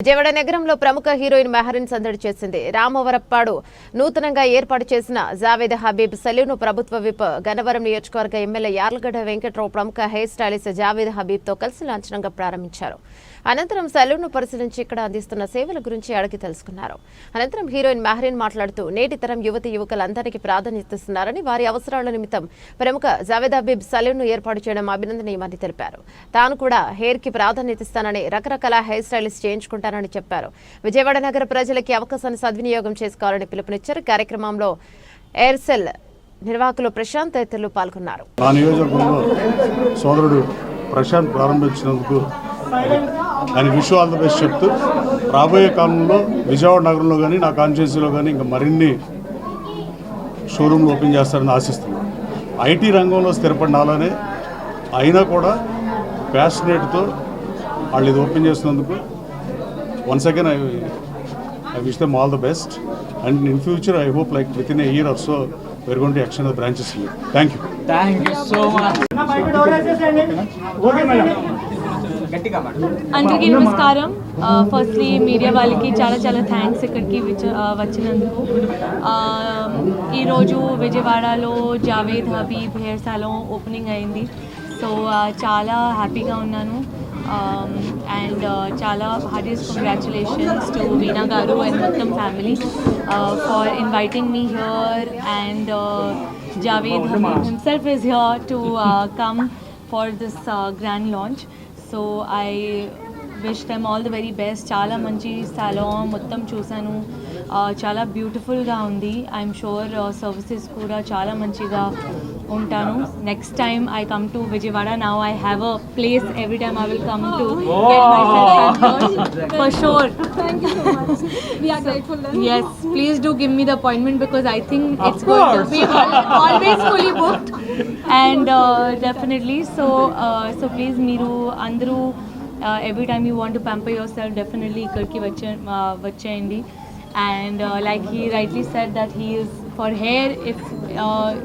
విజయవాడ నగరంలో ప్రముఖ హీరోయిన్ మెహరీన్ సందడి చేసింది. రామవరప్పాడు నూతనంగా ఏర్పాటు చేసిన జావేద్ హబీబ్ సెలూన్ ప్రభుత్వ విప్ గన్నవరం నియోజకవర్గ ఎమ్మెల్యే యార్లగడ్డ వెంకట్రావు ప్రముఖ హెయిర్ స్టైలిస్ట్ జావేద్ హబీబ్ తో కలిసి లాంఛనంగా ప్రారంభించారు. అనంతరం సెలూన్ ను పరిశీలించి ఇక్కడ అందిస్తున్న సేవల గురించి అడిగి తెలుసుకున్నారు. అనంతరం హీరోయిన్ మెహరీన్ మాట్లాడుతూ నేటి తరం యువతి యువకులందరికీ ప్రాధాన్యతనిస్తున్నారని, వారి అవసరాల నిమిత్తం ప్రముఖ జావేద్ హబీబ్ సెలూన్ ను ఏర్పాటు చేయడం అభినందనీయమని తెలిపారు. తాను కూడా హెయిర్ కి ప్రాధాన్యతనిస్తానని, రకరకాల హెయిర్ స్టైల్స్ చేయించుకుంటానని చెప్పారు. విజయవాడ నగర ప్రజలకి అవకాశాన్ని సద్వినియోగం చేసుకోవాలని పిలుపునిచ్చారు. కార్యక్రమంలో ఎయిర్సెల్ నిర్వాహకులు ప్రశాంత్ తదితరులు పాల్గొన్నారు. నా నియోజకవర్గంలో సోదరుడు ప్రశాంత్ ప్రారంభించినందుకు ఆయన విష్ ఆల్ ద బెస్ట్ చెప్తూ, రాబోయే కాలంలో విజయవాడ నగరంలో కానీ నా కాన్స్టిట్యున్సీలో కానీ ఇంకా మరిన్ని షోరూమ్లు ఓపెన్ చేస్తారని ఆశిస్తున్నాను. ఐటీ రంగంలో స్థిరపడాలనే అయినా కూడా ప్యాషనేట్తో వాళ్ళు ఇది ఓపెన్ చేసినందుకు once again I wish them all the best, and in future I hope like within a year or so we're going to extend the branches here. Thank you so much. అందరికీ నమస్కారం. Firstly media వాళ్ళకి చాలా thanks ఇక్కడికి వచ్చినందుకు. ఈరోజు విజయవాడలో Javed Habib hair salan opening అయింది. So చాలా హ్యాపీగా ఉన్నాను. And chala heartiest congratulations to Veena Garu and Muttam family for inviting me here, and Javed Habib himself is here to come for this grand launch. So I wish them all the very best. Chala manchi salon Muttam chusanu, chala beautiful ga undi. I'm sure services kuda chala manchiga untanu. Next time I come to Vijayawada, now I have a place every time I will come to get myself pampered for sure. Thank you so much. We are grateful then. Yes, please do give me the appointment because I think it's going to be always fully booked, and definitely so please meeru andru every time you want to pamper yourself, definitely ikkadiki vacheyandi. And like he rightly said that he is for hair. If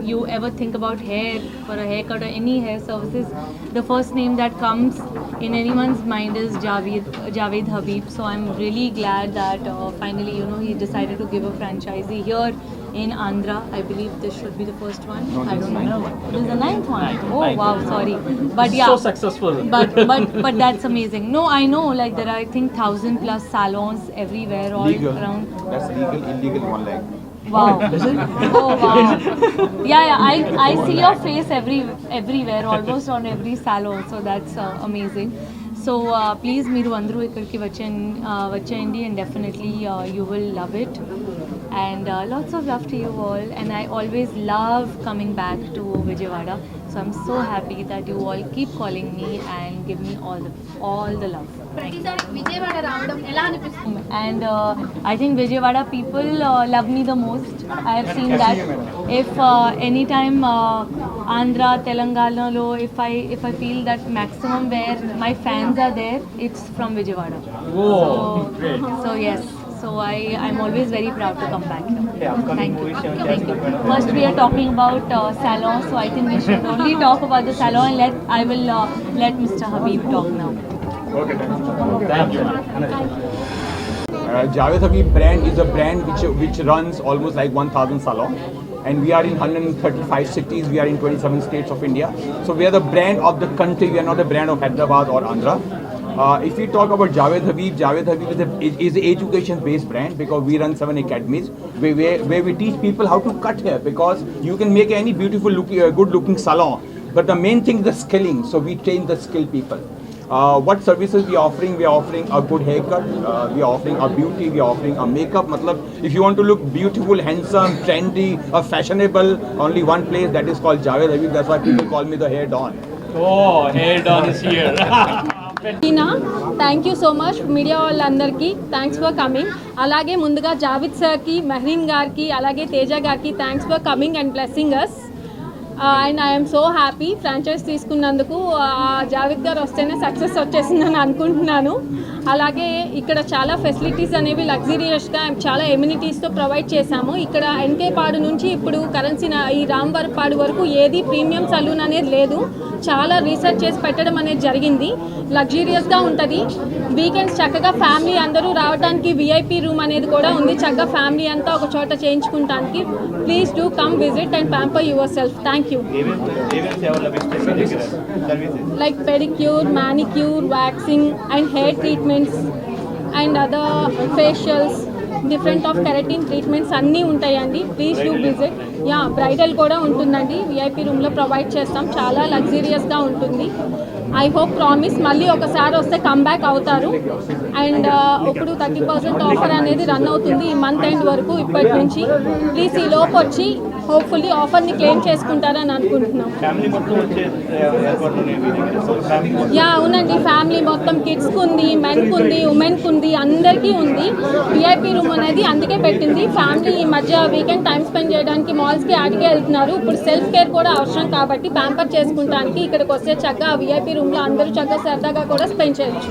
you ever think about hair, for a haircut or any hair services, the first name that comes in anyone's mind is Javed Habib. So I'm really glad that finally he decided to give a franchisee here in Andhra. I believe this should be the first one. I don't know. This is the ninth one. Oh wow, sorry. But yeah, so successful. but that's amazing. No, I know, like there are I think 1,000+ salons everywhere all legal. around. That's legal, illegal, one leg. Wow. Oh wow. Yeah, I see your face everywhere, almost on every salon. So that's amazing. So please meeru andru ikkadiki vacheyandi, and definitely you will love it. And lots of love to you all. And I always love coming back to Vijayawada. So I'm so happy that you all keep calling me and give me all the love. And I think Vijayawada people love me the most. I have seen that. If anytime Andhra, Telangana lo, if I feel that maximum where my fans are there, it's from Vijayawada. Whoa, great. So yes. So I'm always very proud to come back here. Yeah, Thank you. Thank you. First we are talking about salon, so I think we should only talk about the salon, and I will let Mr. Habib talk now. Okay, Thank you. Javed Habib brand is a brand which runs almost like 1,000 salons, and we are in 135 cities. We are in 27 states of India. So we are the brand of the country. We are not the brand of Hyderabad or Andhra. If we talk about Javed Habib is an education-based brand, because we run 7 academies where we teach people how to cut hair, because you can make any beautiful looking, good-looking salon, but the main thing is the skilling. So we train the skilled people. What services we are offering? We are offering a good haircut, we are offering a beauty, we are offering a makeup. Matlab, if you want to look beautiful, handsome, trendy, fashionable, only one place, that is called Javed Habib. That's why people call me the hair don. Oh, hair don is here. Thank you so much media వాళ్ళందరికీ. Thanks for coming. అలాగే ముందుగా జావేద్ సార్కి, మెహరీన్ గారికి, అలాగే తేజ గారికి thanks for coming and blessing us. And I'm so happy franchise తీసుకున్నందుకు. జావేద్ గారు వస్తేనే సక్సెస్ వచ్చేసిందని అనుకుంటున్నాను. అలాగే ఇక్కడ చాలా ఫెసిలిటీస్ అనేవి లగ్జరియస్గా చాలా ఎమ్యూనిటీస్తో ప్రొవైడ్ చేశాము. ఇక్కడ ఎన్కే పాడు నుంచి ఇప్పుడు కరెన్సీ ఈ రాంవరపాడు వరకు ఏది ప్రీమియం సలూన్ అనేది లేదు. చాలా రీసెర్చ్ చేసి పెట్టడం అనేది జరిగింది. లగ్జరియస్గా ఉంటుంది. వీకెండ్స్ చక్కగా ఫ్యామిలీ అందరూ రావడానికి విఐపి రూమ్ అనేది కూడా ఉంది. చక్కగా ఫ్యామిలీ అంతా ఒక చోట చేయించుకుంటానికి. Please do come visit and pamper yourself. Thank you. Like pedicure, manicure, waxing and hair treatments and other facials, different of keratin treatments అన్నీ ఉంటాయండి. Please do visit. Yeah, bridal కూడా ఉంటుందండి. విఐపి రూమ్లో provide చేస్తాం. చాలా లగ్జరియస్గా ఉంటుంది. I hope promise మళ్ళీ ఒకసారి వస్తే కమ్బ్యాక్ అవుతారు. అండ్ ఇప్పుడు 30% ఆఫర్ అనేది రన్ అవుతుంది ఈ మంత్ ఎండ్ వరకు ఇప్పటి నుంచి. ప్లీజ్ ఈ లోపు వచ్చి హోప్ఫుల్లీ ఆఫర్ని క్లెయిమ్ చేసుకుంటారని అనుకుంటున్నాం. యా, అవునండి. ఫ్యామిలీ మొత్తం కిడ్స్కి ఉంది, మెన్కి ఉంది, ఉమెన్కి ఉంది, అందరికీ ఉంది. విఐపి రూమ్ అనేది అందుకే పెట్టింది. ఫ్యామిలీ ఈ మధ్య వీకెండ్ టైం స్పెండ్ చేయడానికి మాల్స్కి ఆడికే వెళ్తున్నారు. ఇప్పుడు సెల్ఫ్ కేర్ కూడా అవసరం కాబట్టి ప్యాంపర్ చేసుకుంటానికి ఇక్కడికి వస్తే చక్కగా విఐపి రూమ్లో అందరూ చక్కగా సరదాగా కూడా స్పెండ్ చేయొచ్చు.